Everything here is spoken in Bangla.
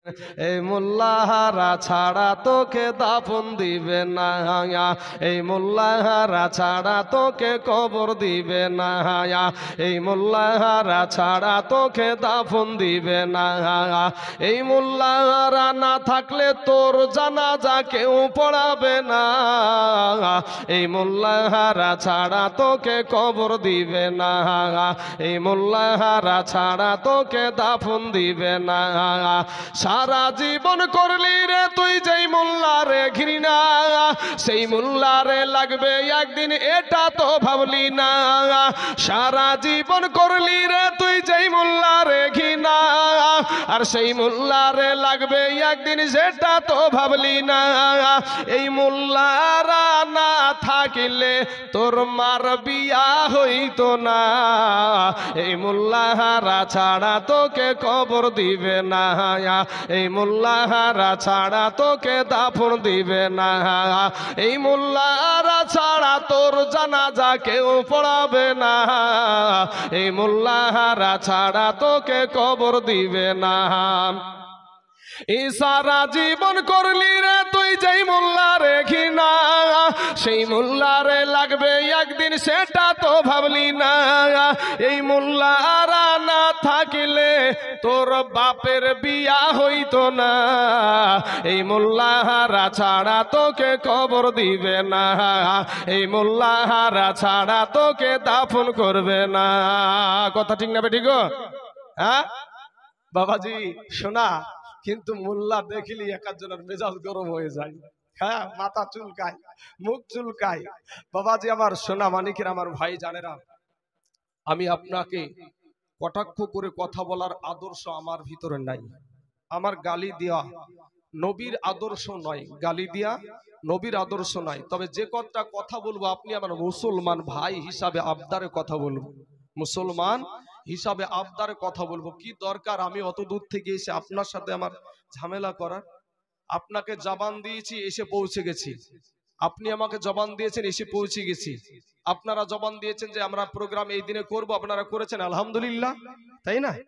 এই মোল্লাহারা ছাড়া তোকে দাফন দিবে না, এই মোল্লাহারা ছাড়া তোকে কবর দিবে না, এই মোল্লাহারা ছাড়া তোকে দাফন দিবে না। এই মোল্লাহারা না থাকলে তোর জানাজা কেউ পড়াবে না, এই মোল্লাহারা ছাড়া তোকে কবর দিবে না, এই মোল্লাহারা ছাড়া তোকে দাফন দিবে না। সারা জীবন করলি রে তুই যেই মোল্লারে ঘৃণা, সেই মোল্লারে লাগবে একদিন এটা তো ভাবলি না। সারা জীবন করলি রে তুই যেই মোল্লারে ঘৃণা, আর সেই মোল্লারে লাগবে একদিন সেটা তো ভাবলি না। এই মোল্লারা না থাকিলে তোর মার বিয়া হইতো না, এই মোল্লাহারা ছাড়া তোকে কবর দিবে না, এই মোল্লাহারা ছাড়া তোকে দাফন দিবে না, এই মোল্লাহারা ছাড়া তোর জানাজা কেউ পড়াবে না, এই মোল্লাহারা ছাড়া তোকে কবর দিবে না। এই সারা জীবন করলি রে তুই যেই মোল্লারে ঘৃণা, সেই মোল্লারে লাগবে একদিন সেটা তো ভাবলি না। এই মোল্লারা না থাকিলে তোর বাপের বিয়া হইতো না, এই মোল্লাহারা ছাড়া তোকে কবর দিবে না, এই মোল্লাহারা ছাড়া তোকে দাফন করবে না। কথা ঠিক না বেঠিক? হ্যাঁ বাবাজি শোনা, কিন্তু মোল্লা দেখিলি একজনের মেজাজ গরম হয়ে যায়, হ্যাঁ মাথা চুলকায়, মুখ চুলকায়। বাবাজি আমার সোনা মানিকের আমার ভাই জানেরা, আমি আপনাকে কটাক্ষ করে কথা বলার আদর্শ আমার ভিতরে নাই। আমার গালি দেওয়া নবীর আদর্শ নয়, গালি দেওয়া নবীর আদর্শ নয়। তবে যে কথা বলবো আপনি আমার মুসলমান ভাই হিসাবে আবদারে কথা বলবো, মুসলমান হিসাবে আবদারে কথা বলবো। কি দরকার আমি অত দূর থেকে এসে আপনার সাথে আমার ঝামেলা করার? আপনাকে জবান দিয়েছি, এসে পৌঁছে গেছি। আপনি আমাকে জবান দিয়েছেন, এসে পৌঁছে গেছি। আপনারা জবান দিয়েছেন যে আমরা প্রোগ্রাম এই দিনে করব, আপনারা করেছেন, আলহামদুলিল্লাহ, তাই না?